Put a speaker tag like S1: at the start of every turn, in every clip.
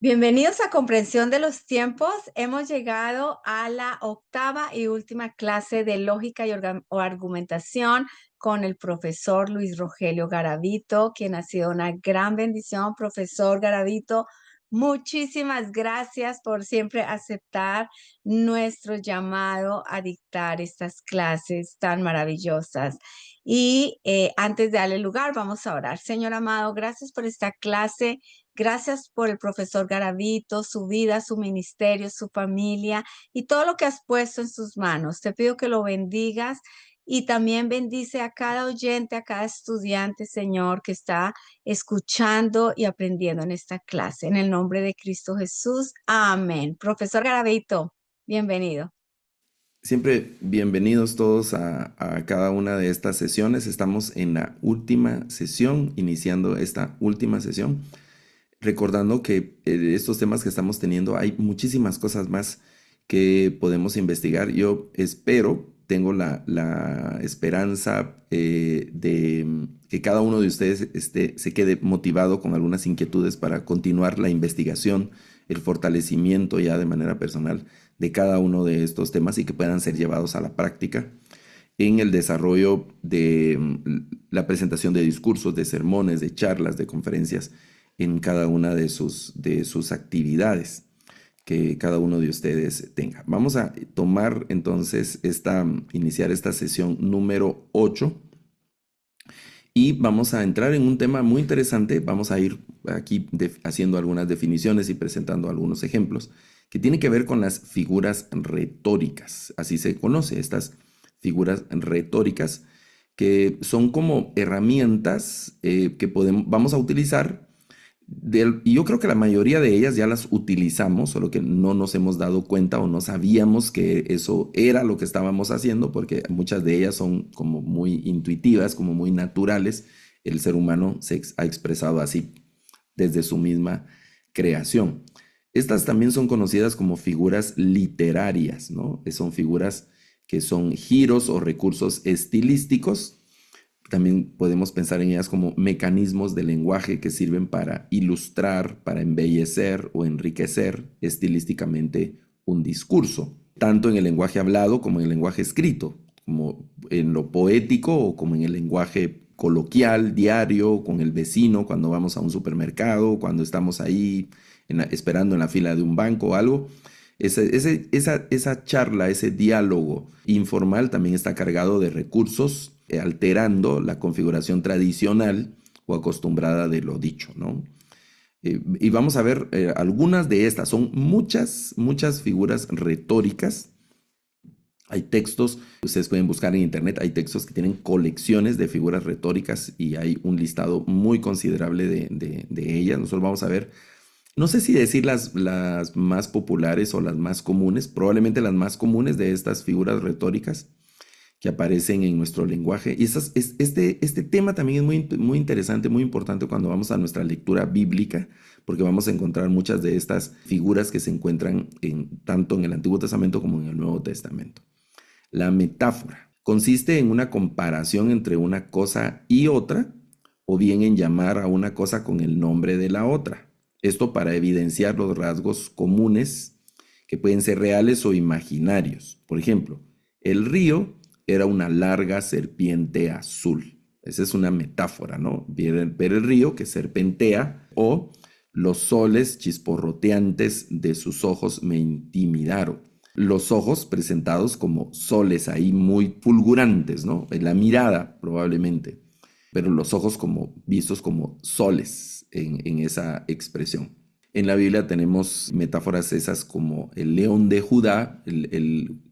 S1: Bienvenidos a Comprensión de los Tiempos. Hemos llegado a la octava y última clase de lógica y o argumentación con el profesor Luis Rogelio Garavito, quien ha sido una gran bendición. Profesor Garavito, muchísimas gracias por siempre aceptar nuestro llamado a dictar estas clases tan maravillosas. Antes de darle lugar, vamos a orar. Señor amado, gracias por esta clase. Gracias por el profesor Garavito, su vida, su ministerio, su familia y todo lo que has puesto en sus manos. Te pido que lo bendigas y también bendice a cada oyente, a cada estudiante, Señor, que está escuchando y aprendiendo en esta clase. En el nombre de Cristo Jesús. Amén. Profesor Garavito, bienvenido.
S2: Siempre bienvenidos todos a cada una de estas sesiones. Estamos en la última sesión, iniciando esta última sesión, recordando que estos temas que estamos teniendo, hay muchísimas cosas más que podemos investigar. Yo tengo la esperanza de que cada uno de ustedes se quede motivado con algunas inquietudes para continuar la investigación, el fortalecimiento ya de manera personal de cada uno de estos temas y que puedan ser llevados a la práctica en el desarrollo de la presentación de discursos, de sermones, de charlas, de conferencias en cada una de sus actividades que cada uno de ustedes tenga. Vamos a tomar entonces iniciar esta sesión número 8 y vamos a entrar en un tema muy interesante. Vamos a ir aquí haciendo algunas definiciones y presentando algunos ejemplos que tienen que ver con las figuras retóricas. Así se conoce estas figuras retóricas, que son como herramientas que vamos a utilizar. Y yo creo que la mayoría de ellas ya las utilizamos, solo que no nos hemos dado cuenta o no sabíamos que eso era lo que estábamos haciendo, porque muchas de ellas son como muy intuitivas, como muy naturales. El ser humano se ha expresado así desde su misma creación. Estas también son conocidas como figuras literarias, ¿no? Son figuras que son giros o recursos estilísticos. También podemos pensar en ellas como mecanismos de lenguaje que sirven para ilustrar, para embellecer o enriquecer estilísticamente un discurso, tanto en el lenguaje hablado como en el lenguaje escrito, como en lo poético o como en el lenguaje coloquial, diario, con el vecino, cuando vamos a un supermercado, cuando estamos ahí esperando en la fila de un banco o algo. Esa charla, ese diálogo informal también está cargado de recursos, alterando la configuración tradicional o acostumbrada de lo dicho, ¿no? Y vamos a ver algunas de estas. Son muchas figuras retóricas. Hay textos, ustedes pueden buscar en internet, hay textos que tienen colecciones de figuras retóricas y hay un listado muy considerable de ellas. Nosotros vamos a ver, no sé si decir las más populares o las más comunes, probablemente las más comunes de estas figuras retóricas que aparecen en nuestro lenguaje. Y este tema también es muy interesante, muy importante cuando vamos a nuestra lectura bíblica, porque vamos a encontrar muchas de estas figuras que se encuentran tanto en el Antiguo Testamento como en el Nuevo Testamento. La metáfora consiste en una comparación entre una cosa y otra, o bien en llamar a una cosa con el nombre de la otra. Esto para evidenciar los rasgos comunes que pueden ser reales o imaginarios. Por ejemplo, el río era una larga serpiente azul. Esa es una metáfora, ¿no? Ver el río que serpentea, o los soles chisporroteantes de sus ojos me intimidaron. Los ojos presentados como soles ahí muy fulgurantes, ¿no? En la mirada probablemente, pero los ojos como vistos como soles en esa expresión. En la Biblia tenemos metáforas esas como el león de Judá,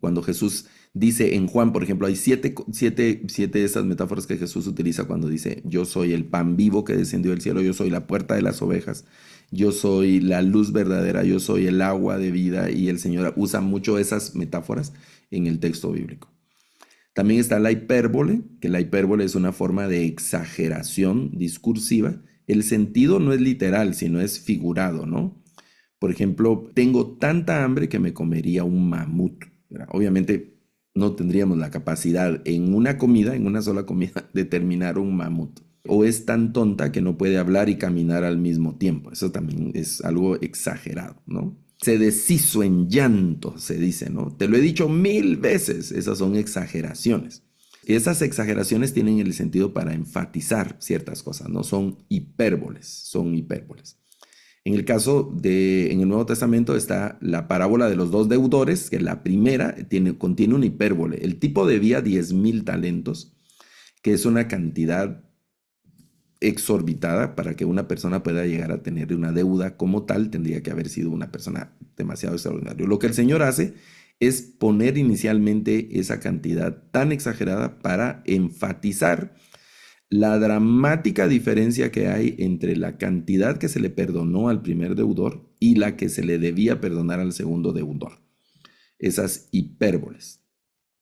S2: cuando Jesús dice en Juan, por ejemplo, hay siete de esas metáforas que Jesús utiliza cuando dice: yo soy el pan vivo que descendió del cielo, yo soy la puerta de las ovejas, yo soy la luz verdadera, yo soy el agua de vida, y el Señor usa mucho esas metáforas en el texto bíblico. También está la hipérbole, que la hipérbole es una forma de exageración discursiva. El sentido no es literal, sino es figurado, ¿no? Por ejemplo, tengo tanta hambre que me comería un mamut. Obviamente no tendríamos la capacidad en una sola comida, de terminar un mamut. o es tan tonta que no puede hablar y caminar al mismo tiempo. Eso también es algo exagerado, ¿no? Se deshizo en llanto, se dice, ¿no? Te lo he dicho 1000 veces. Esas son exageraciones. Esas exageraciones tienen el sentido para enfatizar ciertas cosas, ¿no? Son hipérboles, son hipérboles. En el caso en el Nuevo Testamento está la parábola de los dos deudores, que la primera contiene una hipérbole. El tipo debía 10,000 talentos, que es una cantidad exorbitada. Para que una persona pueda llegar a tener una deuda como tal, tendría que haber sido una persona demasiado extraordinaria. Lo que el Señor hace es poner inicialmente esa cantidad tan exagerada para enfatizar la dramática diferencia que hay entre la cantidad que se le perdonó al primer deudor y la que se le debía perdonar al segundo deudor. Esas hipérboles.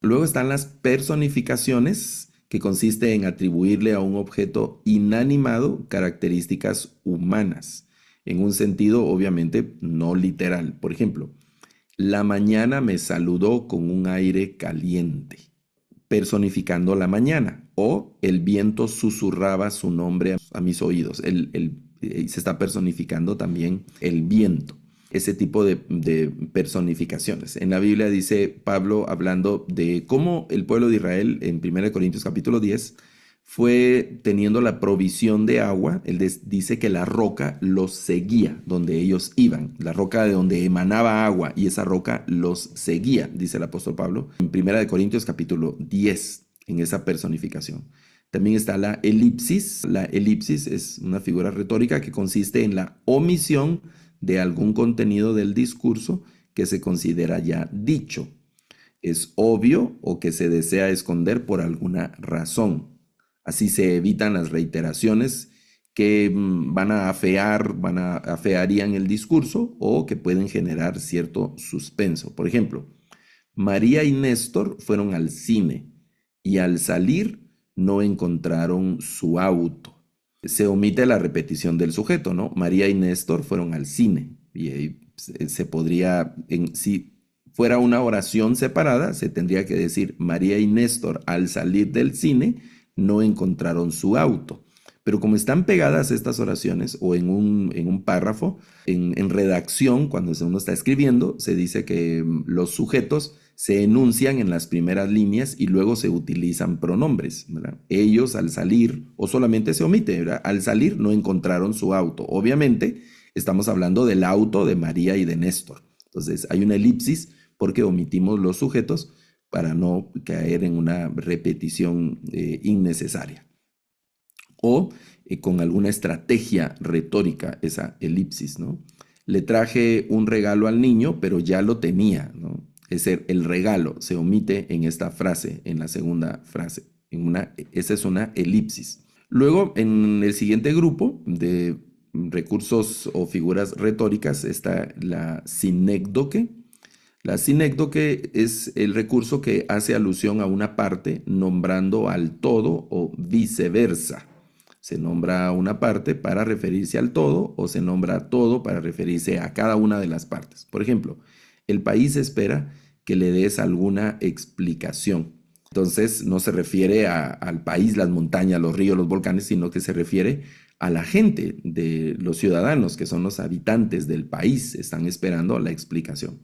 S2: Luego están las personificaciones, que consiste en atribuirle a un objeto inanimado características humanas, en un sentido obviamente no literal. Por ejemplo, la mañana me saludó con un aire caliente, personificando la mañana, o el viento susurraba su nombre a mis oídos. Se está personificando también el viento. Ese tipo de personificaciones. En la Biblia dice Pablo, hablando de cómo el pueblo de Israel en 1 Corintios capítulo 10 fue teniendo la provisión de agua. Él dice que la roca los seguía donde ellos iban, la roca de donde emanaba agua, y esa roca los seguía, dice el apóstol Pablo en 1 Corintios capítulo 10, en esa personificación. También está la elipsis. La elipsis es una figura retórica que consiste en la omisión de algún contenido del discurso que se considera ya dicho. Es obvio o que se desea esconder por alguna razón. Así se evitan las reiteraciones que afearían el discurso, o que pueden generar cierto suspenso. Por ejemplo, María y Néstor fueron al cine y al salir no encontraron su auto. Se omite la repetición del sujeto, ¿no? María y Néstor fueron al cine. Y ahí se podría, si fuera una oración separada, se tendría que decir: María y Néstor al salir del cine no encontraron su auto. Pero como están pegadas estas oraciones, o en un párrafo, en redacción, cuando uno está escribiendo, se dice que los sujetos se enuncian en las primeras líneas y luego se utilizan pronombres, ¿verdad? Ellos al salir, o solamente se omite, ¿verdad? Al salir no encontraron su auto. Obviamente estamos hablando del auto de María y de Néstor. Entonces hay una elipsis porque omitimos los sujetos para no caer en una repetición innecesaria. O con alguna estrategia retórica, esa elipsis, ¿no? Le traje un regalo al niño, pero ya lo tenía, ¿no? Es el regalo se omite en esta frase, en la segunda frase. Esa es una elipsis. Luego, en el siguiente grupo de recursos o figuras retóricas está la sinécdoque. La sinécdoque es el recurso que hace alusión a una parte nombrando al todo o viceversa. Se nombra una parte para referirse al todo, o se nombra todo para referirse a cada una de las partes. Por ejemplo, el país espera que le des alguna explicación. Entonces no se refiere al país, las montañas, los ríos, los volcanes, sino que se refiere a la gente, de los ciudadanos, que son los habitantes del país, están esperando la explicación.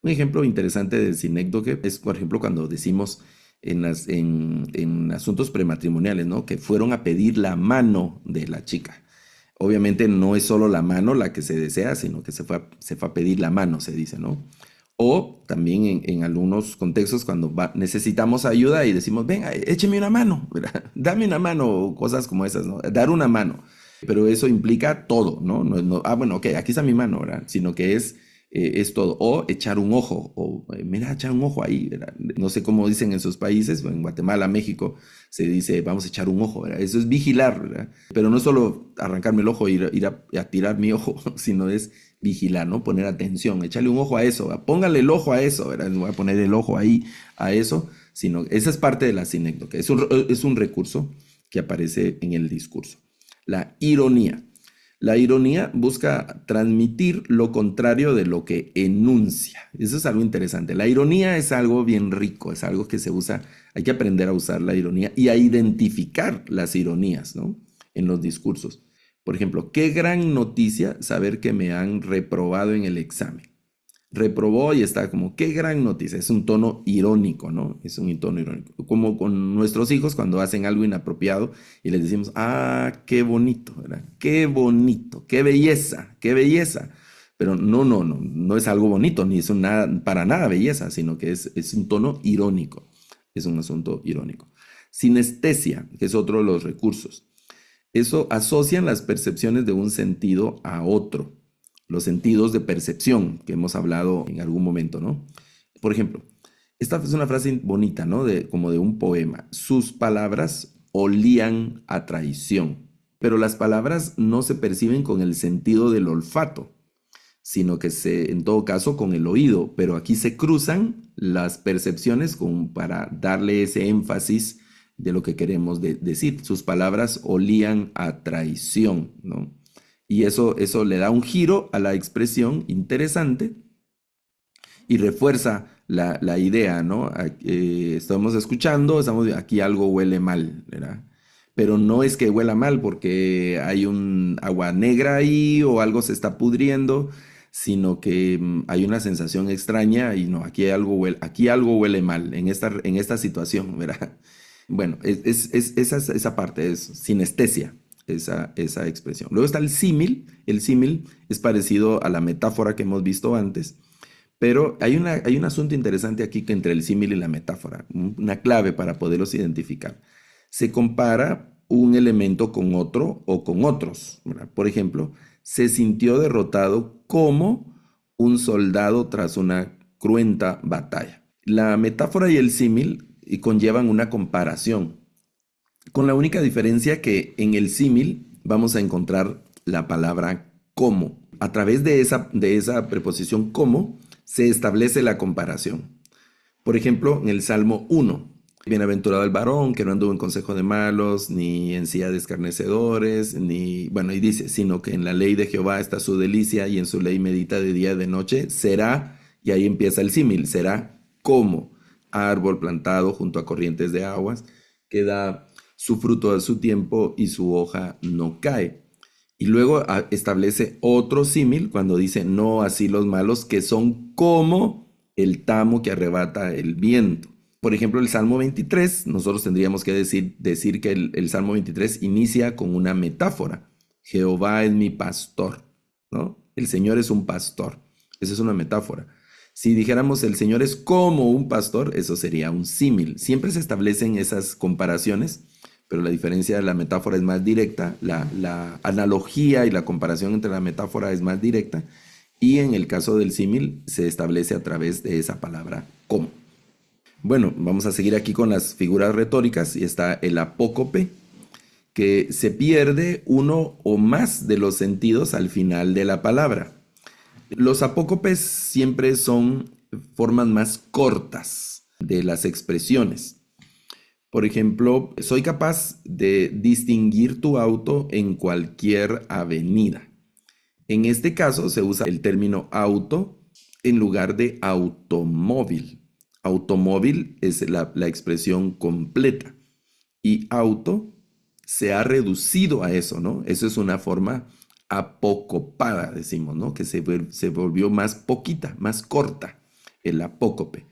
S2: Un ejemplo interesante del sinécdoque es, por ejemplo, cuando decimos en asuntos prematrimoniales, ¿no? Que fueron a pedir la mano de la chica. Obviamente no es solo la mano la que se desea, sino que se fue a pedir la mano, se dice, ¿no? O también en algunos contextos, cuando necesitamos ayuda y decimos: venga, écheme una mano, ¿verdad? Dame una mano, cosas como esas, ¿no? Dar una mano. Pero eso implica todo, ¿no? Bueno, ok, aquí está mi mano, ¿verdad? Sino que es todo. O echar un ojo, o mira, echar un ojo ahí, ¿verdad? No sé cómo dicen en sus países, en Guatemala, México, se dice: vamos a echar un ojo, ¿verdad? Eso es vigilar, ¿verdad? Pero no es solo arrancarme el ojo e ir a tirar mi ojo, sino es vigilar, ¿no? Poner atención, echarle un ojo a eso, ¿verdad? Póngale el ojo a eso, ¿verdad? No voy a poner el ojo ahí a eso, sino esa es parte de la sinécdoque. Es un recurso que aparece en el discurso. La ironía. La ironía busca transmitir lo contrario de lo que enuncia. Eso es algo interesante. La ironía es algo bien rico, es algo que se usa. Hay que aprender a usar la ironía y a identificar las ironías, ¿no? en los discursos. Por ejemplo, qué gran noticia saber que me han reprobado en el examen. Reprobó y está como, qué gran noticia. Es un tono irónico, ¿no? Es un tono irónico. Como con nuestros hijos cuando hacen algo inapropiado y les decimos, ah, qué bonito, ¿verdad? Qué bonito, qué belleza, qué belleza. Pero no es algo bonito, ni es para nada belleza, sino que es un tono irónico. Es un asunto irónico. Sinestesia, que es otro de los recursos. Eso asocian las percepciones de un sentido a otro. Los sentidos de percepción que hemos hablado en algún momento, ¿no? Por ejemplo, esta es una frase bonita, ¿no? Como de un poema. Sus palabras olían a traición, pero las palabras no se perciben con el sentido del olfato, sino que en todo caso con el oído, pero aquí se cruzan las percepciones para darle ese énfasis de lo que queremos decir. Sus palabras olían a traición, ¿no? Y eso le da un giro a la expresión interesante y refuerza la idea, ¿no? Estamos escuchando, aquí algo huele mal, ¿verdad? Pero no es que huela mal porque hay un agua negra ahí o algo se está pudriendo, sino que hay una sensación extraña y no, aquí algo huele mal en esta situación, ¿verdad? Bueno, esa parte es sinestesia, esa expresión. Luego está el símil. El símil es parecido a la metáfora que hemos visto antes, pero hay un asunto interesante aquí que entre el símil y la metáfora, una clave para poderlos identificar. Se compara un elemento con otro o con otros, ¿verdad? Por ejemplo, se sintió derrotado como un soldado tras una cruenta batalla. La metáfora y el símil conllevan una comparación, con la única diferencia que en el símil vamos a encontrar la palabra como. A través de esa preposición como se establece la comparación. Por ejemplo, en el Salmo 1, bienaventurado el varón que no anduvo en consejo de malos, ni en silla de escarnecedores, y dice, sino que en la ley de Jehová está su delicia y en su ley medita de día y de noche, será, y ahí empieza el símil, será como árbol plantado junto a corrientes de aguas, que da su fruto a su tiempo y su hoja no cae. Y luego establece otro símil cuando dice, no así los malos, que son como el tamo que arrebata el viento. Por ejemplo, el Salmo 23, nosotros tendríamos que decir que el Salmo 23 inicia con una metáfora. Jehová es mi pastor, ¿no? El Señor es un pastor. Esa es una metáfora. Si dijéramos el Señor es como un pastor, eso sería un símil. Siempre se establecen esas comparaciones, pero la diferencia de la metáfora es más directa, la analogía y la comparación entre la metáfora es más directa, y en el caso del símil se establece a través de esa palabra como. Bueno, vamos a seguir aquí con las figuras retóricas y está el apócope, que se pierde uno o más de los sentidos al final de la palabra. Los apócopes siempre son formas más cortas de las expresiones. Por ejemplo, soy capaz de distinguir tu auto en cualquier avenida. En este caso se usa el término auto en lugar de automóvil. Automóvil es la expresión completa y auto se ha reducido a eso, ¿no? Eso es una forma apocopada, decimos, ¿no? Que se volvió más poquita, más corta, el apócope.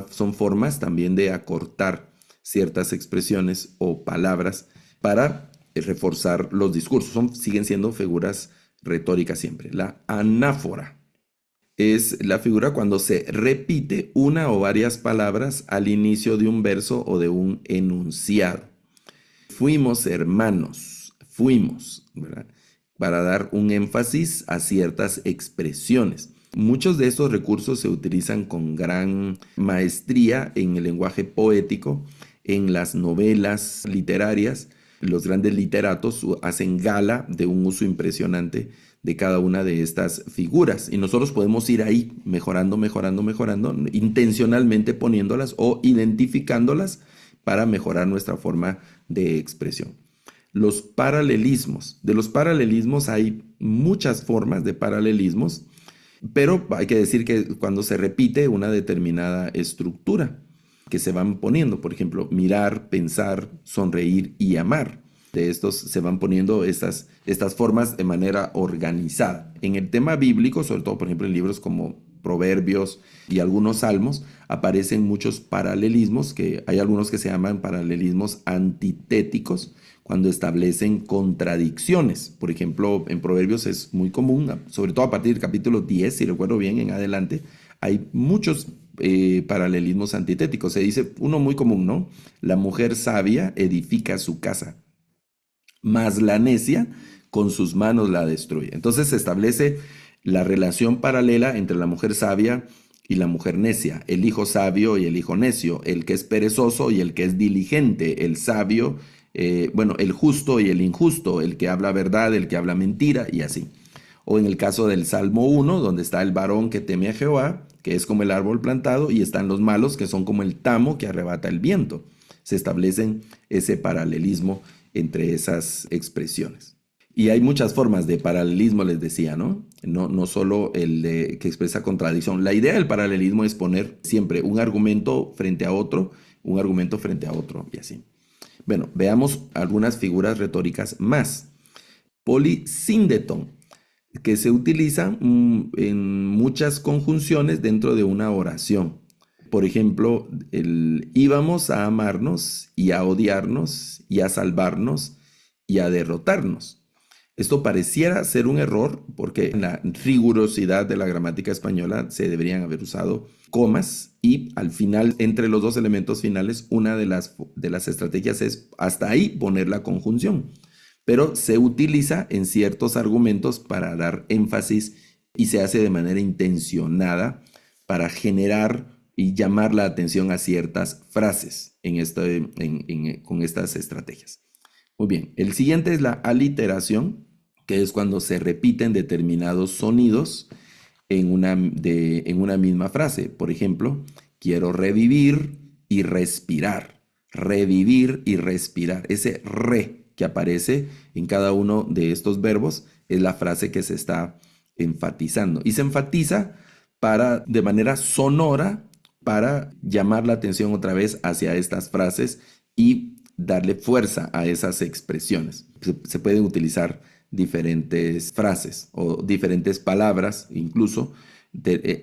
S2: Son formas también de acortar ciertas expresiones o palabras para reforzar los discursos. Siguen siendo figuras retóricas siempre. La anáfora es la figura cuando se repite una o varias palabras al inicio de un verso o de un enunciado. Fuimos hermanos, ¿verdad? Para dar un énfasis a ciertas expresiones. Muchos de estos recursos se utilizan con gran maestría en el lenguaje poético, en las novelas literarias. Los grandes literatos hacen gala de un uso impresionante de cada una de estas figuras. Y nosotros podemos ir ahí mejorando, intencionalmente poniéndolas o identificándolas para mejorar nuestra forma de expresión. Los paralelismos. De los paralelismos hay muchas formas de paralelismos, pero hay que decir que cuando se repite una determinada estructura que se van poniendo, por ejemplo, mirar, pensar, sonreír y amar. de estos se van poniendo estas formas de manera organizada. En el tema bíblico, sobre todo por ejemplo en libros como Proverbios y algunos Salmos, aparecen muchos paralelismos, que hay algunos que se llaman paralelismos antitéticos, cuando establecen contradicciones. Por ejemplo, en Proverbios es muy común, sobre todo a partir del capítulo 10, si recuerdo bien, en adelante, hay muchos paralelismos antitéticos. Se dice uno muy común, ¿no? La mujer sabia edifica su casa, mas la necia con sus manos la destruye. Entonces se establece la relación paralela entre la mujer sabia y la mujer necia, el hijo sabio y el hijo necio, el que es perezoso y el que es diligente, el sabio, el justo y el injusto, el que habla verdad, el que habla mentira y así. O en el caso del Salmo 1, donde está el varón que teme a Jehová, que es como el árbol plantado, y están los malos, que son como el tamo que arrebata el viento. Se establecen ese paralelismo entre esas expresiones. Y hay muchas formas de paralelismo, les decía, ¿no? No solo el de que expresa contradicción. La idea del paralelismo es poner siempre un argumento frente a otro, un argumento frente a otro, y así. Bueno, veamos algunas figuras retóricas más. Polisíndeton, que se utiliza en muchas conjunciones dentro de una oración. Por ejemplo, íbamos a amarnos y a odiarnos y a salvarnos y a derrotarnos. Esto pareciera ser un error porque en la rigurosidad de la gramática española se deberían haber usado comas y al final, entre los dos elementos finales, una de las estrategias es hasta ahí poner la conjunción. Pero se utiliza en ciertos argumentos para dar énfasis y se hace de manera intencionada para generar y llamar la atención a ciertas frases con estas estrategias. Muy bien, el siguiente es la aliteración, que es cuando se repiten determinados sonidos en una misma frase. Por ejemplo, quiero revivir y respirar. Revivir y respirar. Ese re que aparece en cada uno de estos verbos es la frase que se está enfatizando. Y se enfatiza de manera sonora para llamar la atención otra vez hacia estas frases y darle fuerza a esas expresiones. Se pueden utilizar diferentes frases o diferentes palabras, incluso,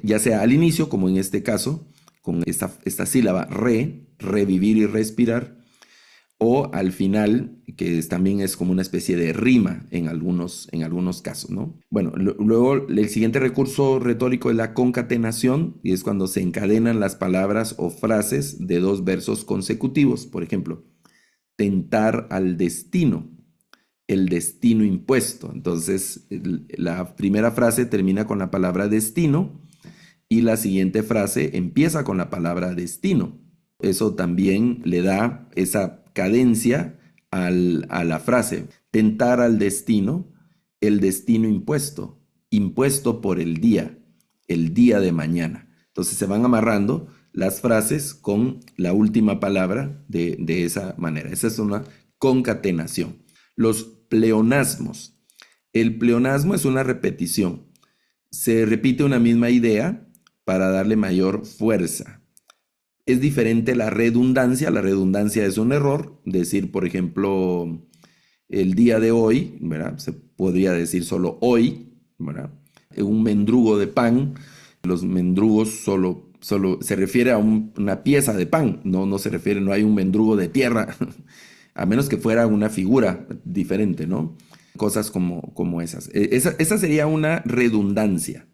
S2: ya sea al inicio, como en este caso, con esta sílaba revivir y respirar, o al final, que también es como una especie de rima en algunos casos, ¿no? Bueno, luego el siguiente recurso retórico es la concatenación, y es cuando se encadenan las palabras o frases de dos versos consecutivos. Por ejemplo, tentar al destino, el destino impuesto. Entonces, la primera frase termina con la palabra destino y la siguiente frase empieza con la palabra destino. Eso también le da esa cadencia a la frase. Tentar al destino, el destino impuesto, impuesto por el día de mañana. Entonces se van amarrando las frases con la última palabra de esa manera. Esa es una concatenación. Los pleonasmos. El pleonasmo es una repetición. Se repite una misma idea para darle mayor fuerza. Es diferente la redundancia. La redundancia es un error. Decir, por ejemplo, el día de hoy, ¿verdad? Se podría decir solo hoy, ¿verdad? Un mendrugo de pan. Los mendrugos solo se refiere a una pieza de pan. No se refiere, no hay un mendrugo de tierra. A menos que fuera una figura diferente, ¿no? Cosas como esas. Esa sería una redundancia.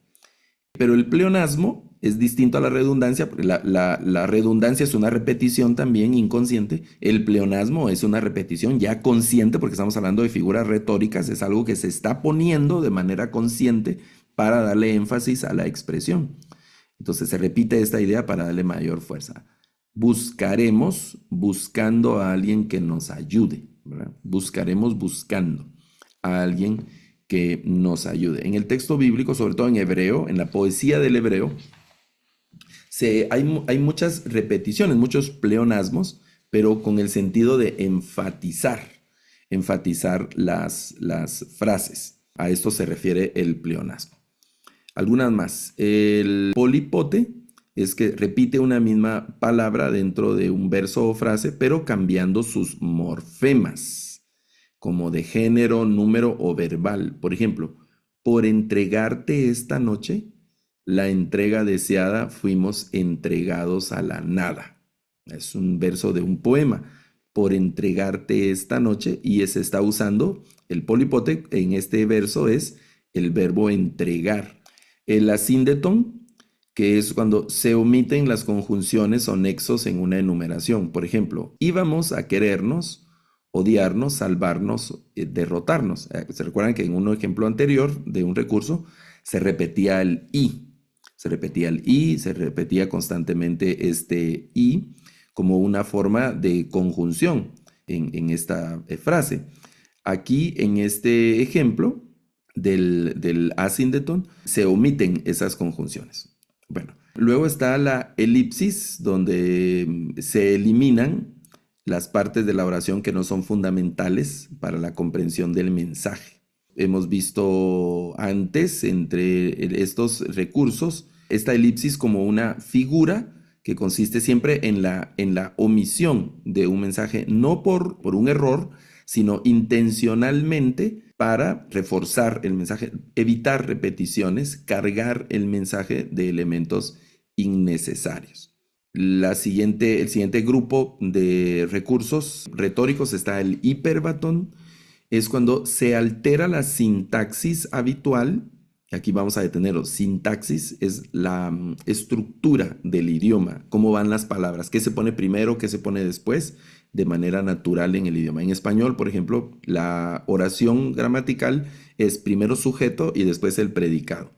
S2: Pero el pleonasmo es distinto a la redundancia, porque la redundancia es una repetición también inconsciente. El pleonasmo es una repetición ya consciente, porque estamos hablando de figuras retóricas, es algo que se está poniendo de manera consciente para darle énfasis a la expresión. Entonces se repite esta idea para darle mayor fuerza. Buscaremos buscando a alguien que nos ayude, ¿verdad? Buscaremos buscando a alguien que nos ayude. En el texto bíblico, sobre todo en hebreo, en la poesía del hebreo, hay muchas repeticiones, muchos pleonasmos, pero con el sentido de enfatizar las frases. A esto se refiere el pleonasmo. Algunas más. El polipote es que repite una misma palabra dentro de un verso o frase, pero cambiando sus morfemas. como de género, número o verbal. Por ejemplo, por entregarte esta noche, la entrega deseada, fuimos entregados a la nada. Es un verso de un poema. Por entregarte esta noche, y se está usando el polipote en este verso es el verbo entregar. El asíndeton, que es cuando se omiten las conjunciones o nexos en una enumeración. Por ejemplo, íbamos a querernos, odiarnos, salvarnos, derrotarnos. ¿Se recuerdan que en un ejemplo anterior de un recurso se repetía el i? Se repetía el i, se repetía constantemente este i como una forma de conjunción en esta frase. Aquí en este ejemplo del asíndeton se omiten esas conjunciones. Bueno, luego está la elipsis, donde se eliminan las partes de la oración que no son fundamentales para la comprensión del mensaje. Hemos visto antes entre estos recursos esta elipsis como una figura que consiste siempre en la omisión de un mensaje, no por un error, sino intencionalmente para reforzar el mensaje, evitar repeticiones, cargar el mensaje de elementos innecesarios. El siguiente grupo de recursos retóricos está el hiperbatón. Es cuando se altera la sintaxis habitual. Aquí vamos a detenerlo. Sintaxis es la estructura del idioma, cómo van las palabras, qué se pone primero, qué se pone después, de manera natural en el idioma. En español, por ejemplo, la oración gramatical es primero sujeto y después el predicado.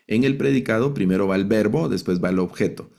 S2: En el predicado primero va el verbo, después va el objeto.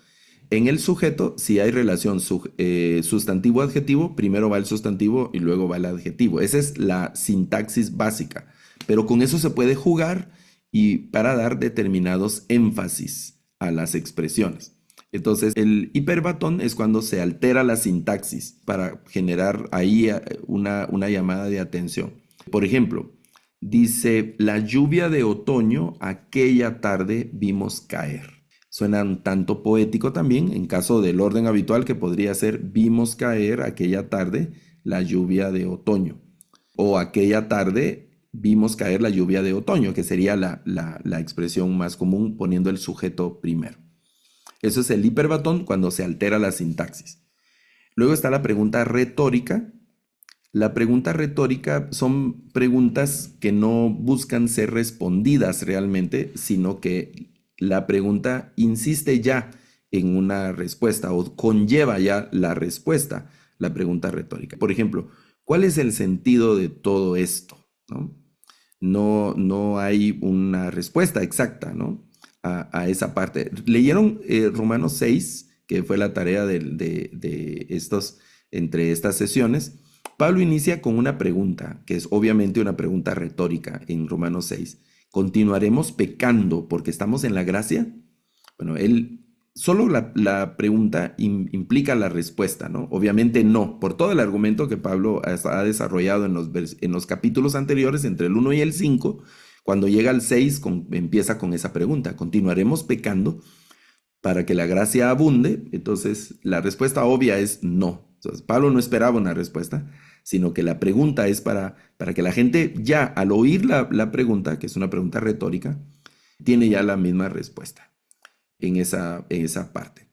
S2: En el sujeto, si hay relación sustantivo-adjetivo, primero va el sustantivo y luego va el adjetivo. Esa es la sintaxis básica, pero con eso se puede jugar y para dar determinados énfasis a las expresiones. Entonces, el hiperbatón es cuando se altera la sintaxis para generar ahí una llamada de atención. Por ejemplo, dice, la lluvia de otoño aquella tarde vimos caer. Suena un tanto poético también, en caso del orden habitual, que podría ser vimos caer aquella tarde la lluvia de otoño. O aquella tarde vimos caer la lluvia de otoño, que sería la expresión más común poniendo el sujeto primero. Eso es el hiperbatón cuando se altera la sintaxis. Luego está la pregunta retórica. La pregunta retórica son preguntas que no buscan ser respondidas realmente, sino que la pregunta insiste ya en una respuesta o conlleva ya la respuesta, la pregunta retórica. Por ejemplo, ¿cuál es el sentido de todo esto? No hay una respuesta exacta, ¿no? A esa parte. ¿Leyeron Romanos 6, que fue la tarea entre estas sesiones? Pablo inicia con una pregunta, que es obviamente una pregunta retórica en Romanos 6. ¿Continuaremos pecando porque estamos en la gracia? Bueno, solo la pregunta implica la respuesta, ¿no? Obviamente no, por todo el argumento que Pablo ha desarrollado en los capítulos anteriores, entre el 1 y el 5, cuando llega al 6, empieza con esa pregunta. ¿Continuaremos pecando para que la gracia abunde? Entonces, la respuesta obvia es no. Entonces, Pablo no esperaba una respuesta, sino que la pregunta es para que la gente ya al oír la pregunta, que es una pregunta retórica, tiene ya la misma respuesta en esa parte.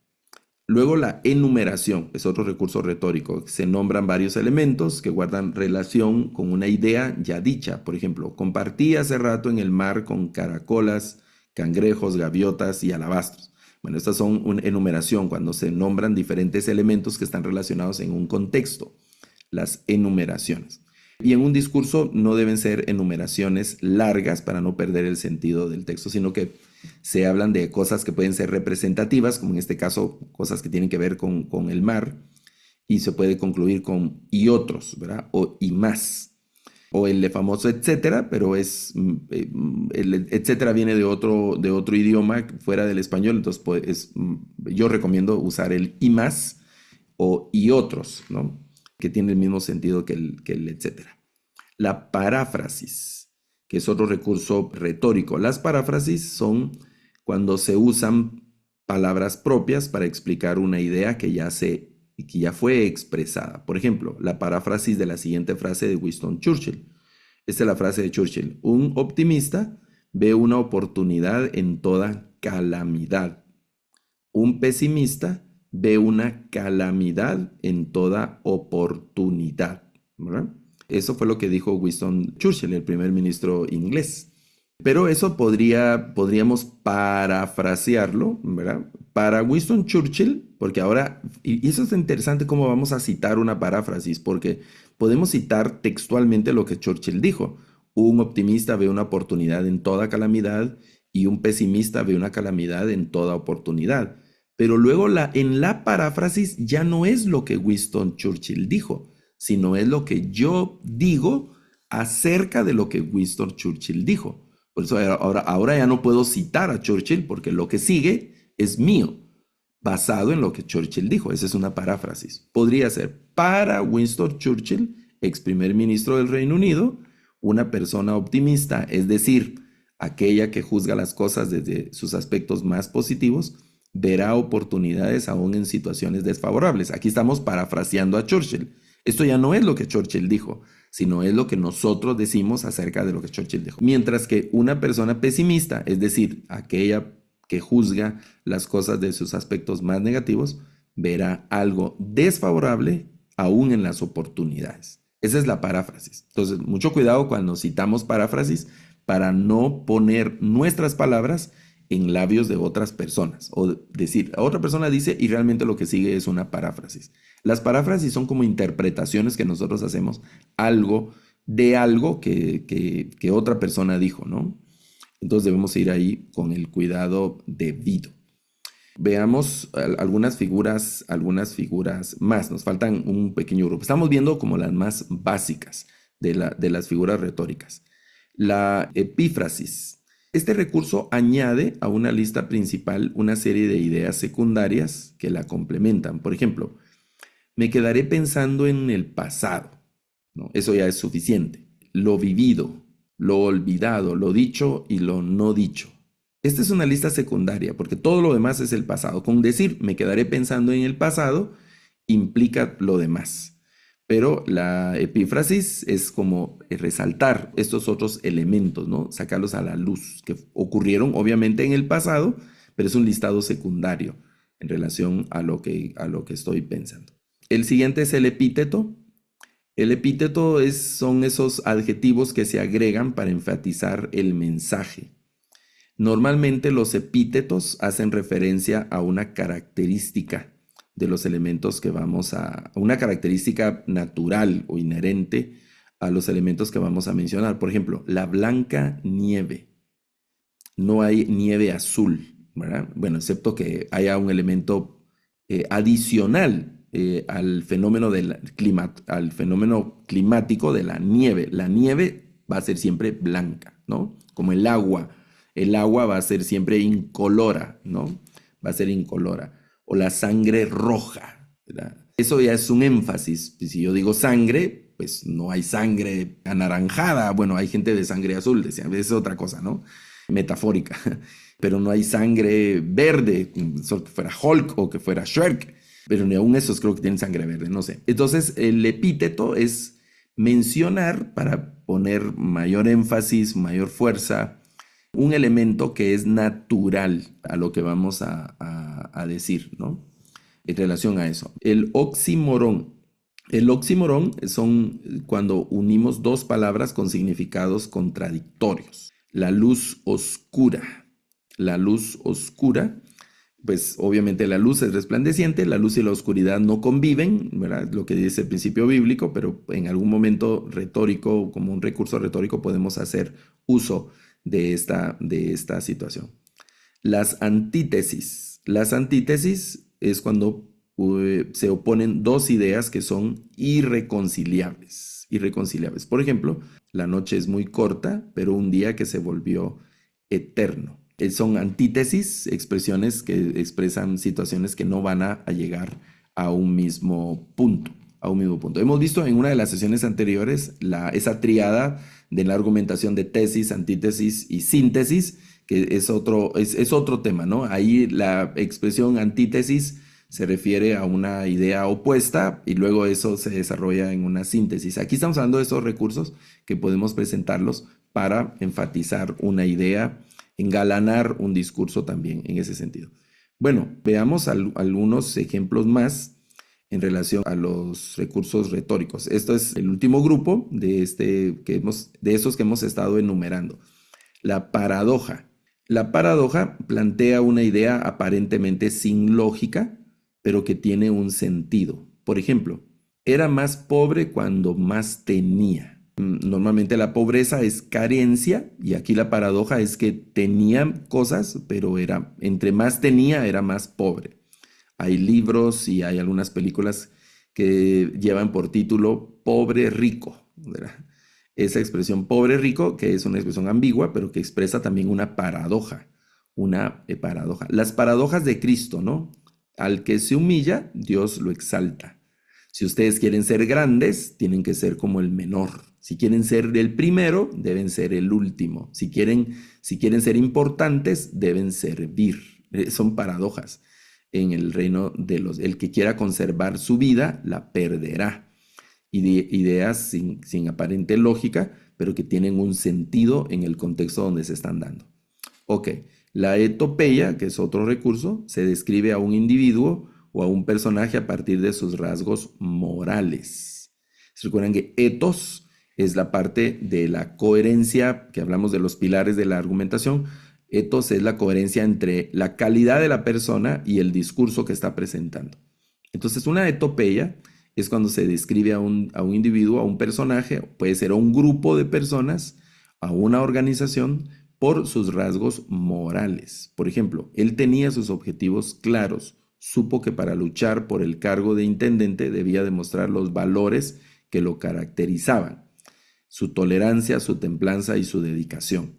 S2: Luego la enumeración es otro recurso retórico. Se nombran varios elementos que guardan relación con una idea ya dicha. Por ejemplo, compartí hace rato en el mar con caracolas, cangrejos, gaviotas y alabastros. Bueno, estas son una enumeración cuando se nombran diferentes elementos que están relacionados en un contexto, las enumeraciones. Y en un discurso no deben ser enumeraciones largas para no perder el sentido del texto, sino que se hablan de cosas que pueden ser representativas, como en este caso, cosas que tienen que ver con el mar, y se puede concluir con y otros, ¿verdad? O y más. O el famoso etcétera, pero el etcétera viene de otro idioma fuera del español, entonces yo recomiendo usar el y más o y otros, ¿no? Que tiene el mismo sentido que el etcétera. La paráfrasis, que es otro recurso retórico. Las paráfrasis son cuando se usan palabras propias para explicar una idea que ya se y que ya fue expresada. Por ejemplo, la paráfrasis de la siguiente frase de Winston Churchill. Esta es la frase de Churchill. Un optimista ve una oportunidad en toda calamidad. Un pesimista ve una calamidad en toda oportunidad, ¿verdad? Eso fue lo que dijo Winston Churchill, el primer ministro inglés. Pero eso podríamos parafrasearlo, ¿verdad? Para Winston Churchill, porque ahora, y eso es interesante cómo vamos a citar una paráfrasis, porque podemos citar textualmente lo que Churchill dijo. Un optimista ve una oportunidad en toda calamidad y un pesimista ve una calamidad en toda oportunidad. Pero luego en la paráfrasis ya no es lo que Winston Churchill dijo, sino es lo que yo digo acerca de lo que Winston Churchill dijo. Por eso ahora ya no puedo citar a Churchill porque lo que sigue es mío, basado en lo que Churchill dijo. Esa es una paráfrasis. Podría ser para Winston Churchill, ex primer ministro del Reino Unido, una persona optimista, es decir, aquella que juzga las cosas desde sus aspectos más positivos, verá oportunidades aún en situaciones desfavorables. Aquí estamos parafraseando a Churchill. Esto ya no es lo que Churchill dijo, sino es lo que nosotros decimos acerca de lo que Churchill dijo. Mientras que una persona pesimista, es decir, aquella que juzga las cosas de sus aspectos más negativos, verá algo desfavorable aún en las oportunidades. Esa es la paráfrasis. Entonces, mucho cuidado cuando citamos paráfrasis para no poner nuestras palabras en labios de otras personas, o decir, a otra persona dice y realmente lo que sigue es una paráfrasis. Las paráfrasis son como interpretaciones que nosotros hacemos algo que otra persona dijo, ¿no? Entonces debemos ir ahí con el cuidado debido. Veamos algunas figuras más. Nos faltan un pequeño grupo. Estamos viendo como las más básicas de las figuras retóricas. La epífrasis. Este recurso añade a una lista principal una serie de ideas secundarias que la complementan. Por ejemplo, me quedaré pensando en el pasado, ¿no? Eso ya es suficiente. Lo vivido, lo olvidado, lo dicho y lo no dicho. Esta es una lista secundaria porque todo lo demás es el pasado. Con decir me quedaré pensando en el pasado implica lo demás. Pero la epífrasis es como resaltar estos otros elementos, ¿no? Sacarlos a la luz, que ocurrieron obviamente en el pasado, pero es un listado secundario en relación a lo que estoy pensando. El siguiente es el epíteto. El epíteto son esos adjetivos que se agregan para enfatizar el mensaje. Normalmente los epítetos hacen referencia a una característica de los elementos que una característica natural o inherente a los elementos que vamos a mencionar. Por ejemplo, la blanca nieve. No hay nieve azul, ¿verdad? Bueno, excepto que haya un elemento adicional al fenómeno al fenómeno climático de la nieve. La nieve va a ser siempre blanca, ¿no? Como el agua. El agua va a ser siempre incolora, ¿no? Va a ser incolora. O la sangre roja, ¿verdad? Eso ya es un énfasis. Si yo digo sangre, pues no hay sangre anaranjada. Bueno, hay gente de sangre azul, decía, es otra cosa, ¿no? Metafórica. Pero no hay sangre verde, solo que fuera Hulk o que fuera Shrek. Pero ni aún esos creo que tienen sangre verde, no sé. Entonces, el epíteto es mencionar para poner mayor énfasis, mayor fuerza, un elemento que es natural a lo que vamos a decir, ¿no? En relación a eso. El oxímoron. El oxímoron son cuando unimos dos palabras con significados contradictorios. La luz oscura. La luz oscura, pues obviamente la luz es resplandeciente, la luz y la oscuridad no conviven, ¿verdad? Lo que dice el principio bíblico, pero en algún momento retórico, como un recurso retórico, podemos hacer uso de esta situación. Las antítesis. Las antítesis es cuando se oponen dos ideas que son irreconciliables. Irreconciliables. Por ejemplo, la noche es muy corta, pero un día que se volvió eterno. Son antítesis, expresiones que expresan situaciones que no van a llegar a un mismo punto. Hemos visto en una de las sesiones anteriores esa triada de la argumentación de tesis, antítesis y síntesis, que es otro tema, ¿no? Ahí la expresión antítesis se refiere a una idea opuesta y luego eso se desarrolla en una síntesis. Aquí estamos hablando de estos recursos que podemos presentarlos para enfatizar una idea, engalanar un discurso también en ese sentido. Bueno, veamos algunos ejemplos más en relación a los recursos retóricos. Esto es el último grupo de esos que hemos estado enumerando. La paradoja. La paradoja plantea una idea aparentemente sin lógica, pero que tiene un sentido. Por ejemplo, era más pobre cuando más tenía. Normalmente la pobreza es carencia y aquí la paradoja es que tenía cosas, pero entre más tenía era más pobre. Hay libros y hay algunas películas que llevan por título Pobre Rico, ¿verdad? Esa expresión pobre rico, que es una expresión ambigua, pero que expresa también una paradoja, paradoja. Las paradojas de Cristo, ¿no? Al que se humilla, Dios lo exalta. Si ustedes quieren ser grandes, tienen que ser como el menor. Si quieren ser el primero, deben ser el último. Si quieren ser importantes, deben servir. Son paradojas en el reino de los... El que quiera conservar su vida, la perderá. Ideas sin aparente lógica, pero que tienen un sentido en el contexto donde se están dando. Ok, la etopeya, que es otro recurso, se describe a un individuo o a un personaje a partir de sus rasgos morales. ¿Se recuerdan que etos es la parte de la coherencia, que hablamos de los pilares de la argumentación? Etos es la coherencia entre la calidad de la persona y el discurso que está presentando. Entonces, una etopeya es cuando se describe a un individuo, a un personaje, puede ser a un grupo de personas, a una organización, por sus rasgos morales. Por ejemplo, él tenía sus objetivos claros, supo que para luchar por el cargo de intendente debía demostrar los valores que lo caracterizaban, su tolerancia, su templanza y su dedicación.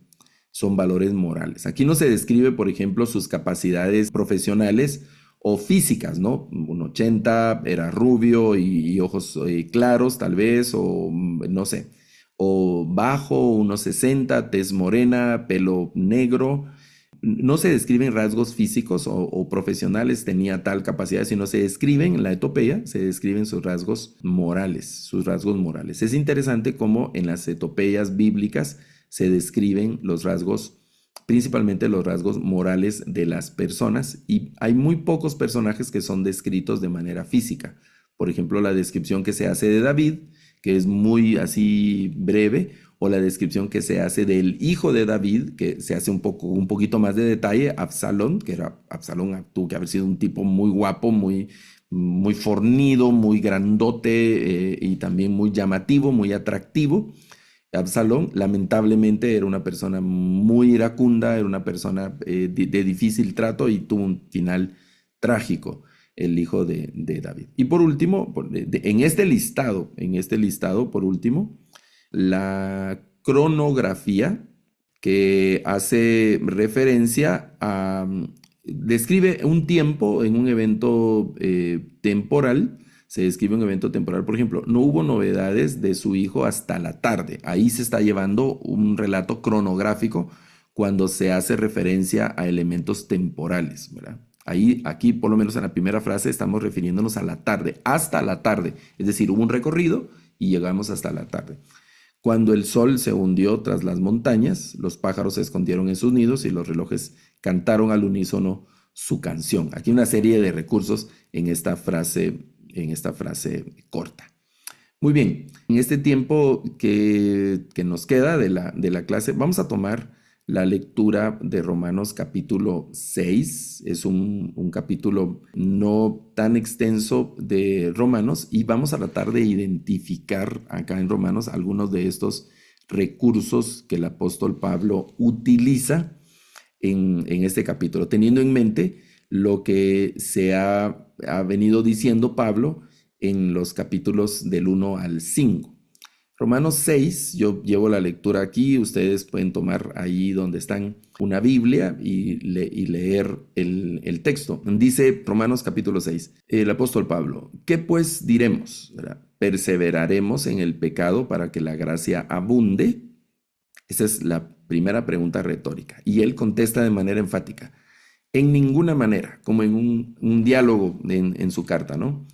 S2: Son valores morales. Aquí no se describe, por ejemplo, sus capacidades profesionales o físicas, ¿no? Un 80, era rubio y ojos claros tal vez, o no sé, o bajo, unos 60, tez morena, pelo negro. No se describen rasgos físicos o profesionales, tenía tal capacidad, sino se describen en la etopeya, se describen sus rasgos morales, sus rasgos morales. Es interesante cómo en las etopeyas bíblicas se describen los rasgos, principalmente los rasgos morales de las personas, y hay muy pocos personajes que son descritos de manera física. Por ejemplo, la descripción que se hace de David, que es muy así breve, o la descripción que se hace del hijo de David, que se hace un poquito más de detalle, Absalón, Absalón tuvo que haber sido un tipo muy guapo, muy, muy fornido, muy grandote y también muy llamativo, muy atractivo. Absalón lamentablemente era una persona muy iracunda, era una persona de difícil trato y tuvo un final trágico, el hijo de David. Y por último, en este listado, por último, la cronografía, que hace referencia a, describe un tiempo en un evento temporal. Se describe un evento temporal, por ejemplo, no hubo novedades de su hijo hasta la tarde. Ahí se está llevando un relato cronográfico cuando se hace referencia a elementos temporales, ¿verdad? Aquí, por lo menos en la primera frase, estamos refiriéndonos a la tarde, hasta la tarde. Es decir, hubo un recorrido y llegamos hasta la tarde. Cuando el sol se hundió tras las montañas, los pájaros se escondieron en sus nidos y los relojes cantaron al unísono su canción. Aquí una serie de recursos en esta frase corta. Muy bien, en este tiempo que nos queda de la clase, vamos a tomar la lectura de Romanos capítulo 6. Es un capítulo no tan extenso de Romanos y vamos a tratar de identificar acá en Romanos algunos de estos recursos que el apóstol Pablo utiliza en este capítulo, teniendo en mente lo que se ha venido diciendo Pablo en los capítulos del 1 al 5. Romanos 6, yo llevo la lectura aquí, ustedes pueden tomar ahí donde están una Biblia y leer el texto. Dice Romanos capítulo 6, el apóstol Pablo, ¿qué pues diremos? ¿Perseveraremos en el pecado para que la gracia abunde? Esa es la primera pregunta retórica. Y él contesta de manera enfática, En ninguna manera, como en un diálogo en su carta, ¿no?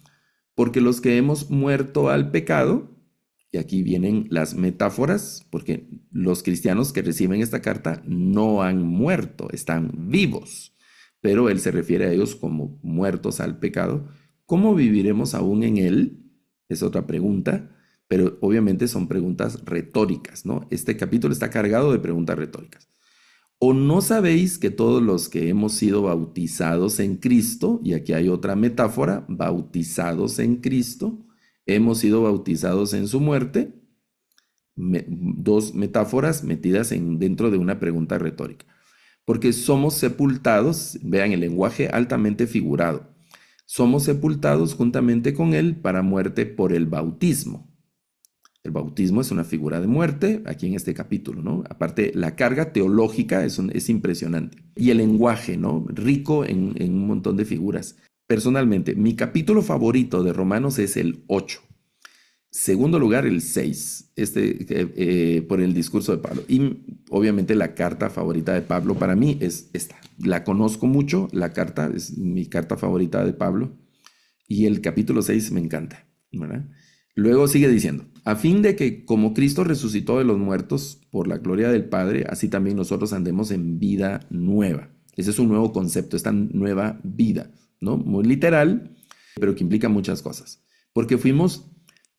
S2: Porque los que hemos muerto al pecado, y aquí vienen las metáforas, porque los cristianos que reciben esta carta no han muerto, están vivos, pero él se refiere a ellos como muertos al pecado. ¿Cómo viviremos aún en él? Es otra pregunta, pero obviamente son preguntas retóricas, ¿no? Este capítulo está cargado de preguntas retóricas. ¿O no sabéis que todos los que hemos sido bautizados en Cristo, y aquí hay otra metáfora, bautizados en Cristo, hemos sido bautizados en su muerte? Dos metáforas metidas dentro de una pregunta retórica. Porque somos sepultados, vean el lenguaje altamente figurado, somos sepultados juntamente con él para muerte por el bautismo. El bautismo es una figura de muerte aquí en este capítulo, ¿no? Aparte, la carga teológica es impresionante. Y el lenguaje, ¿no? Rico en un montón de figuras. Personalmente, mi capítulo favorito de Romanos es el 8. Segundo lugar, el 6, por el discurso de Pablo. Y obviamente la carta favorita de Pablo para mí es esta. La conozco mucho, la carta es mi carta favorita de Pablo. Y el capítulo 6 me encanta, ¿verdad? Luego sigue diciendo, a fin de que como Cristo resucitó de los muertos por la gloria del Padre, así también nosotros andemos en vida nueva. Ese es un nuevo concepto, esta nueva vida, ¿no? Muy literal, pero que implica muchas cosas. Porque fuimos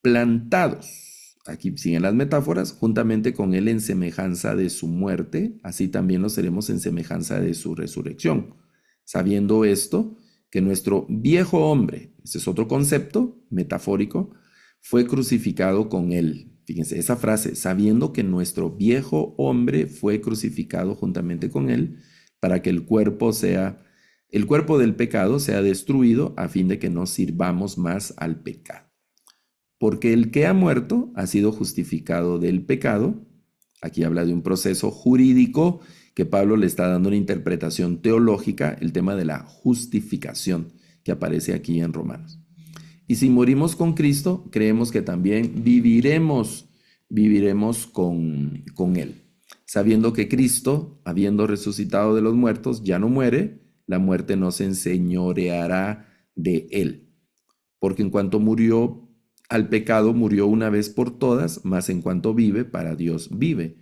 S2: plantados, aquí siguen las metáforas, juntamente con Él en semejanza de su muerte, así también lo seremos en semejanza de su resurrección. Sabiendo esto, que nuestro viejo hombre, ese es otro concepto metafórico, fue crucificado con él. Fíjense, esa frase, sabiendo que nuestro viejo hombre fue crucificado juntamente con él, para que el cuerpo del pecado sea destruido a fin de que no sirvamos más al pecado. Porque el que ha muerto ha sido justificado del pecado. Aquí habla de un proceso jurídico que Pablo le está dando una interpretación teológica, el tema de la justificación que aparece aquí en Romanos. Y si morimos con Cristo, creemos que también viviremos con Él, sabiendo que Cristo, habiendo resucitado de los muertos, ya no muere, la muerte no se enseñoreará de Él. Porque en cuanto murió al pecado, murió una vez por todas, mas en cuanto vive, para Dios vive.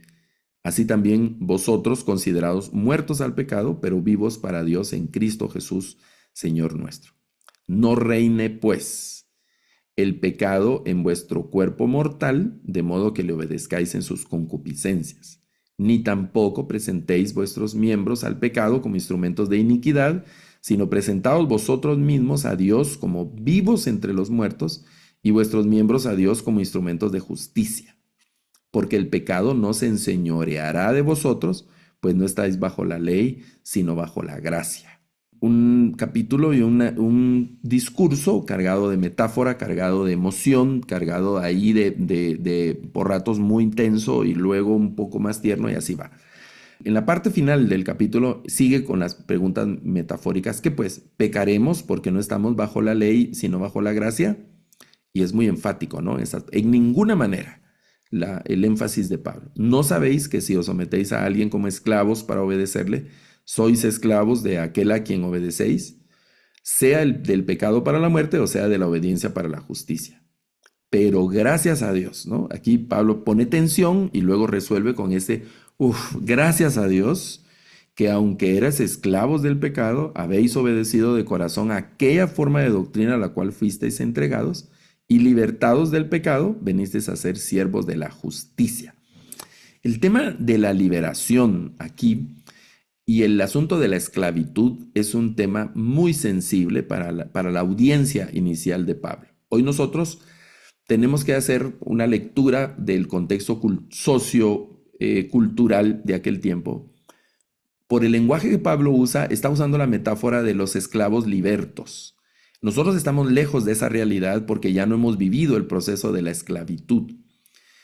S2: Así también vosotros, considerados muertos al pecado, pero vivos para Dios en Cristo Jesús, Señor nuestro. No reine, pues, el pecado en vuestro cuerpo mortal, de modo que le obedezcáis en sus concupiscencias. Ni tampoco presentéis vuestros miembros al pecado como instrumentos de iniquidad, sino presentaos vosotros mismos a Dios como vivos entre los muertos, y vuestros miembros a Dios como instrumentos de justicia. Porque el pecado no se enseñoreará de vosotros, pues no estáis bajo la ley, sino bajo la gracia. Un capítulo y un discurso cargado de metáfora, cargado de emoción, cargado ahí por ratos muy intenso y luego un poco más tierno, y así va. En la parte final del capítulo sigue con las preguntas metafóricas, que pues pecaremos porque no estamos bajo la ley, sino bajo la gracia. Y es muy enfático, ¿no? En ninguna manera el énfasis de Pablo. ¿No sabéis que si os sometéis a alguien como esclavos para obedecerle, sois esclavos de aquel a quien obedecéis, sea del pecado para la muerte o sea de la obediencia para la justicia? Pero gracias a Dios, ¿no? Aquí Pablo pone tensión y luego resuelve con gracias a Dios que aunque eras esclavos del pecado, habéis obedecido de corazón a aquella forma de doctrina a la cual fuisteis entregados, y libertados del pecado, venisteis a ser siervos de la justicia. El tema de la liberación aquí y el asunto de la esclavitud es un tema muy sensible para la audiencia inicial de Pablo. Hoy nosotros tenemos que hacer una lectura del contexto sociocultural de aquel tiempo. Por el lenguaje que Pablo usa, está usando la metáfora de los esclavos libertos. Nosotros estamos lejos de esa realidad porque ya no hemos vivido el proceso de la esclavitud.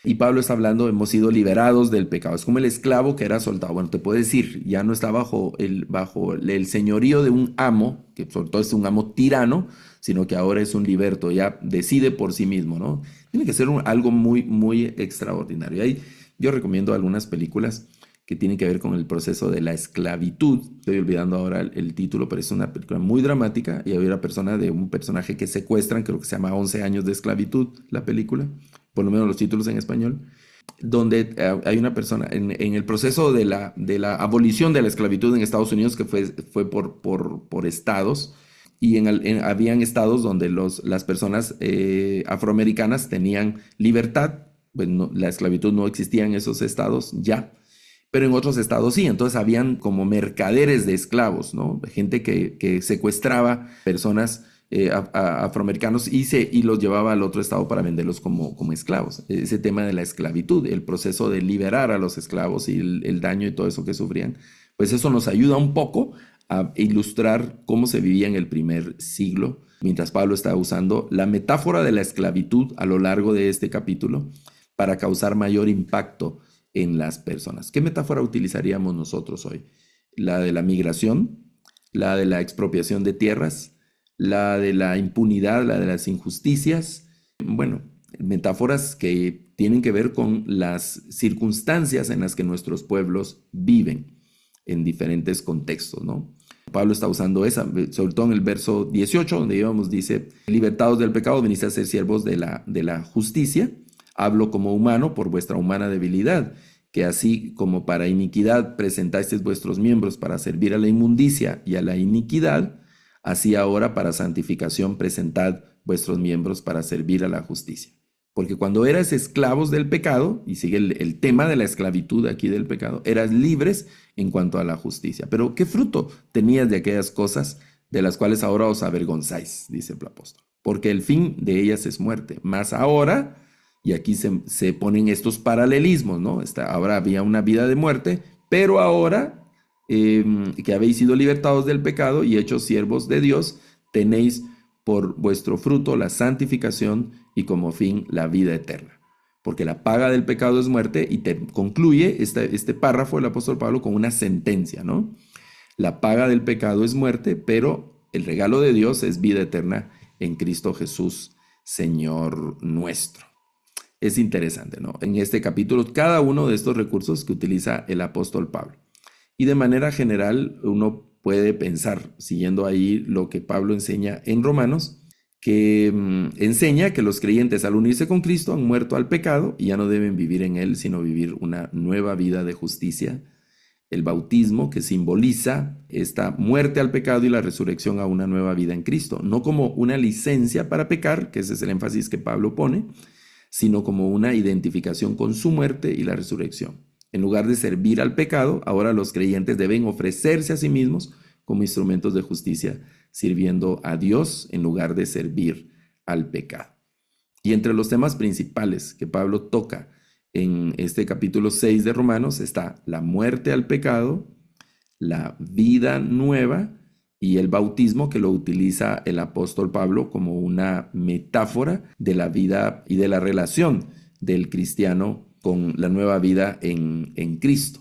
S2: Y Pablo está hablando, hemos sido liberados del pecado. Es como el esclavo que era soltado. Bueno, te puedo decir, ya no está bajo el señorío de un amo, que sobre todo es un amo tirano, sino que ahora es un liberto, ya decide por sí mismo, ¿no? Tiene que ser algo muy, muy extraordinario. Ahí yo recomiendo algunas películas que tiene que ver con el proceso de la esclavitud. Estoy olvidando ahora el título, pero es una película muy dramática y hay una persona de un personaje que secuestran, creo que se llama 11 años de esclavitud, la película, por lo menos los títulos en español, donde hay una persona en el proceso de la abolición de la esclavitud en Estados Unidos, que fue por estados, y habían estados donde las personas afroamericanas tenían libertad. Bueno, la esclavitud no existía en esos estados ya, pero en otros estados sí. Entonces habían como mercaderes de esclavos, ¿no? Gente que secuestraba personas afroamericanos y los llevaba al otro estado para venderlos como esclavos. Ese tema de la esclavitud, el proceso de liberar a los esclavos y el daño y todo eso que sufrían, pues eso nos ayuda un poco a ilustrar cómo se vivía en el primer siglo, mientras Pablo está usando la metáfora de la esclavitud a lo largo de este capítulo para causar mayor impacto en las personas. ¿Qué metáfora utilizaríamos nosotros hoy? La de la migración, la de la expropiación de tierras, la de la impunidad, la de las injusticias. Bueno, metáforas que tienen que ver con las circunstancias en las que nuestros pueblos viven en diferentes contextos, ¿no? Pablo está usando esa, sobre todo en el verso 18, donde íbamos, dice: libertados del pecado, veniste a ser siervos de la justicia. Hablo como humano por vuestra humana debilidad, que así como para iniquidad presentasteis vuestros miembros para servir a la inmundicia y a la iniquidad, así ahora para santificación presentad vuestros miembros para servir a la justicia. Porque cuando eras esclavos del pecado, y sigue el tema de la esclavitud aquí del pecado, eras libres en cuanto a la justicia. Pero ¿qué fruto tenías de aquellas cosas de las cuales ahora os avergonzáis? Dice el apóstol. Porque el fin de ellas es muerte. Mas ahora, y aquí se ponen estos paralelismos, ¿no? Ahora había una vida de muerte, pero ahora que habéis sido libertados del pecado y hechos siervos de Dios, tenéis por vuestro fruto la santificación y como fin la vida eterna. Porque la paga del pecado es muerte, y concluye este párrafo del apóstol Pablo con una sentencia, ¿no? La paga del pecado es muerte, pero el regalo de Dios es vida eterna en Cristo Jesús, Señor nuestro. Es interesante, ¿no? En este capítulo, cada uno de estos recursos que utiliza el apóstol Pablo. Y de manera general, uno puede pensar, siguiendo ahí lo que Pablo enseña en Romanos, que enseña que los creyentes al unirse con Cristo han muerto al pecado y ya no deben vivir en él, sino vivir una nueva vida de justicia. El bautismo, que simboliza esta muerte al pecado y la resurrección a una nueva vida en Cristo, no como una licencia para pecar, que ese es el énfasis que Pablo pone, sino como una identificación con su muerte y la resurrección. En lugar de servir al pecado, ahora los creyentes deben ofrecerse a sí mismos como instrumentos de justicia, sirviendo a Dios en lugar de servir al pecado. Y entre los temas principales que Pablo toca en este capítulo 6 de Romanos está la muerte al pecado, la vida nueva y el bautismo, que lo utiliza el apóstol Pablo como una metáfora de la vida y de la relación del cristiano con la nueva vida en Cristo.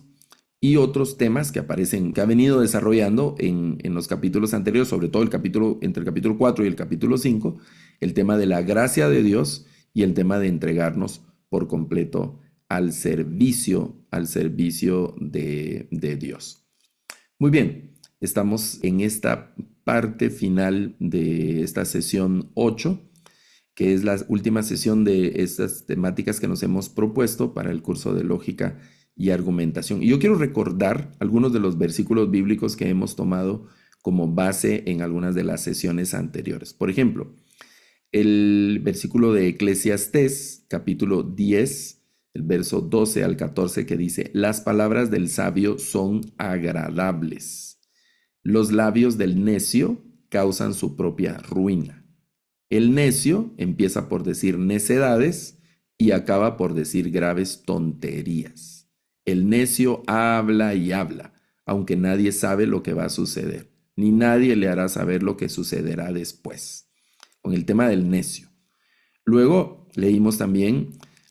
S2: Y otros temas que aparecen, que ha venido desarrollando en los capítulos anteriores, sobre todo entre el capítulo 4 y el capítulo 5, el tema de la gracia de Dios y el tema de entregarnos por completo al servicio de Dios. Muy bien, estamos en esta parte final de esta sesión 8, que es la última sesión de estas temáticas que nos hemos propuesto para el curso de lógica y argumentación. Y yo quiero recordar algunos de los versículos bíblicos que hemos tomado como base en algunas de las sesiones anteriores. Por ejemplo, el versículo de Eclesiastés, capítulo 10, el verso 12 al 14, que dice: las palabras del sabio son agradables, los labios del necio causan su propia ruina. El necio empieza por decir necedades y acaba por decir graves tonterías. El necio habla y habla, aunque nadie sabe lo que va a suceder, ni nadie le hará saber lo que sucederá después. Con el tema del necio. Luego leímos también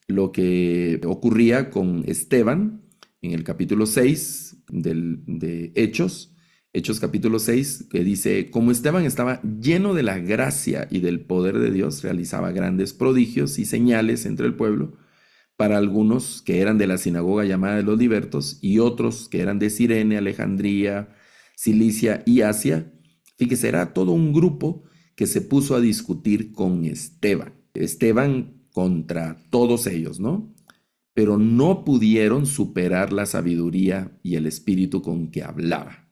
S2: lo que ocurría con Esteban en el capítulo 6 de Hechos capítulo 6, que dice: como Esteban estaba lleno de la gracia y del poder de Dios, realizaba grandes prodigios y señales entre el pueblo, para algunos que eran de la sinagoga llamada de los libertos y otros que eran de Cirene, Alejandría, Cilicia y Asia. Fíjese, era todo un grupo que se puso a discutir con Esteban. Esteban contra todos ellos, ¿no? Pero no pudieron superar la sabiduría y el espíritu con que hablaba.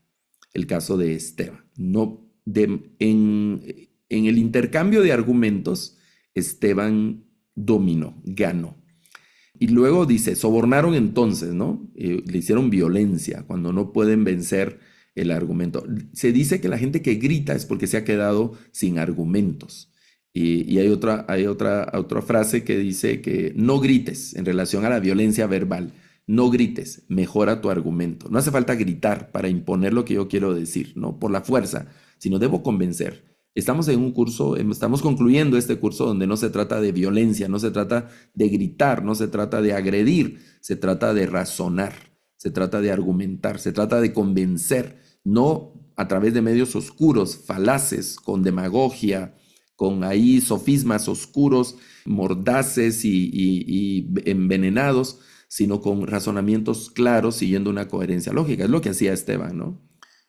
S2: El caso de Esteban. No, en el intercambio de argumentos, Esteban dominó, ganó. Y luego dice, sobornaron entonces, ¿no? Le hicieron violencia cuando no pueden vencer el argumento. Se dice que la gente que grita es porque se ha quedado sin argumentos. Y hay otra frase que dice que no grites en relación a la violencia verbal. No grites, mejora tu argumento. No hace falta gritar para imponer lo que yo quiero decir, no por la fuerza, sino debo convencer. Estamos en un curso, estamos concluyendo este curso donde no se trata de violencia, no se trata de gritar, no se trata de agredir, se trata de razonar, se trata de argumentar, se trata de convencer, no a través de medios oscuros, falaces, con demagogia, con ahí sofismas oscuros, mordaces y envenenados, sino con razonamientos claros, siguiendo una coherencia lógica. Es lo que hacía Esteban, ¿no?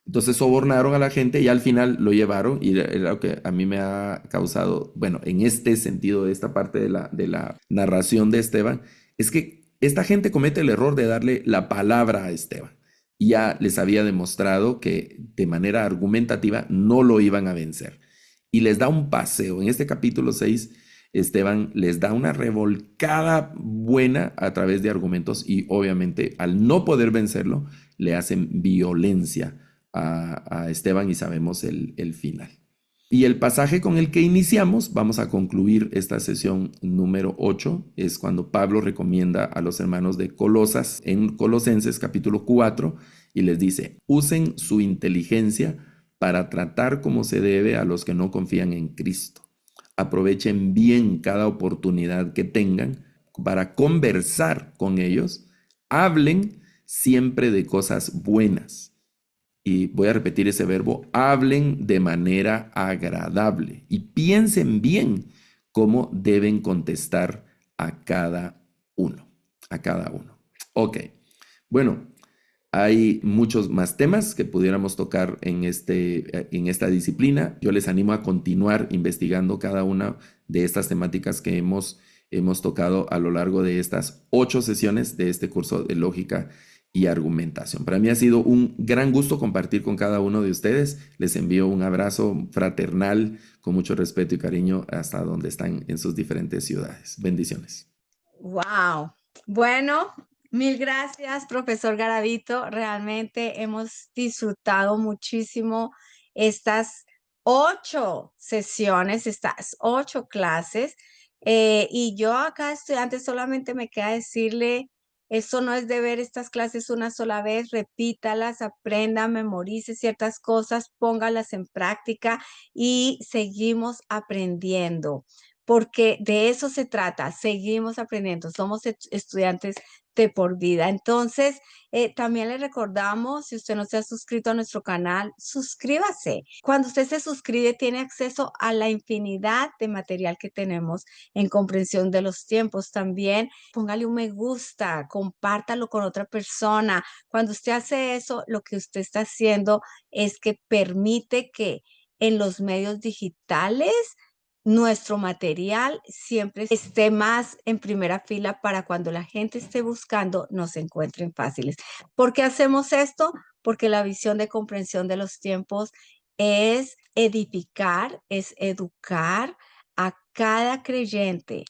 S2: Entonces sobornaron a la gente y al final lo llevaron y era lo que a mí me ha causado, bueno, en este sentido, de esta parte de la narración de Esteban, es que esta gente comete el error de darle la palabra a Esteban. Y ya les había demostrado que de manera argumentativa no lo iban a vencer. Y les da un paseo. En este capítulo 6 Esteban les da una revolcada buena a través de argumentos y obviamente al no poder vencerlo, le hacen violencia a Esteban y sabemos el final. Y el pasaje con el que iniciamos, vamos a concluir esta sesión número 8, es cuando Pablo recomienda a los hermanos de Colosas en Colosenses capítulo 4 y les dice, usen su inteligencia para tratar como se debe a los que no confían en Cristo. Aprovechen bien cada oportunidad que tengan para conversar con ellos. Hablen siempre de cosas buenas. Y voy a repetir ese verbo, hablen de manera agradable y piensen bien cómo deben contestar a cada uno, a cada uno. Ok, bueno, hay muchos más temas que pudiéramos tocar en esta disciplina. Yo les animo a continuar investigando cada una de estas temáticas que hemos tocado a lo largo de estas 8 sesiones de este curso de lógica y argumentación. Para mí ha sido un gran gusto compartir con cada uno de ustedes. Les envío un abrazo fraternal con mucho respeto y cariño hasta donde están en sus diferentes ciudades. Bendiciones.
S1: Wow. Bueno, mil gracias, profesor Garavito. Realmente hemos disfrutado muchísimo estas 8 sesiones, estas 8 clases. Y yo acá, estudiante, solamente me queda decirle, eso no es de ver estas clases una sola vez, repítalas, aprenda, memorice ciertas cosas, póngalas en práctica y seguimos aprendiendo porque de eso se trata, seguimos aprendiendo, somos estudiantes de por vida. Entonces, también le recordamos, si usted no se ha suscrito a nuestro canal, suscríbase. Cuando usted se suscribe, tiene acceso a la infinidad de material que tenemos en comprensión de los tiempos. También póngale un me gusta, compártalo con otra persona. Cuando usted hace eso, lo que usted está haciendo es que permite que en los medios digitales nuestro material siempre esté más en primera fila para cuando la gente esté buscando, nos encuentren fáciles. ¿Por qué hacemos esto? Porque la visión de comprensión de los tiempos es edificar, es educar a cada creyente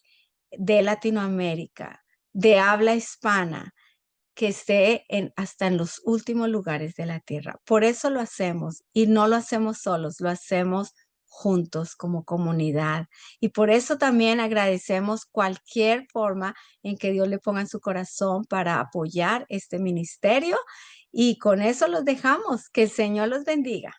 S1: de Latinoamérica, de habla hispana, que esté hasta en los últimos lugares de la tierra. Por eso lo hacemos y no lo hacemos solos, lo hacemos juntos como comunidad. Y por eso también agradecemos cualquier forma en que Dios le ponga en su corazón para apoyar este ministerio. Y con eso los dejamos. Que el Señor los bendiga.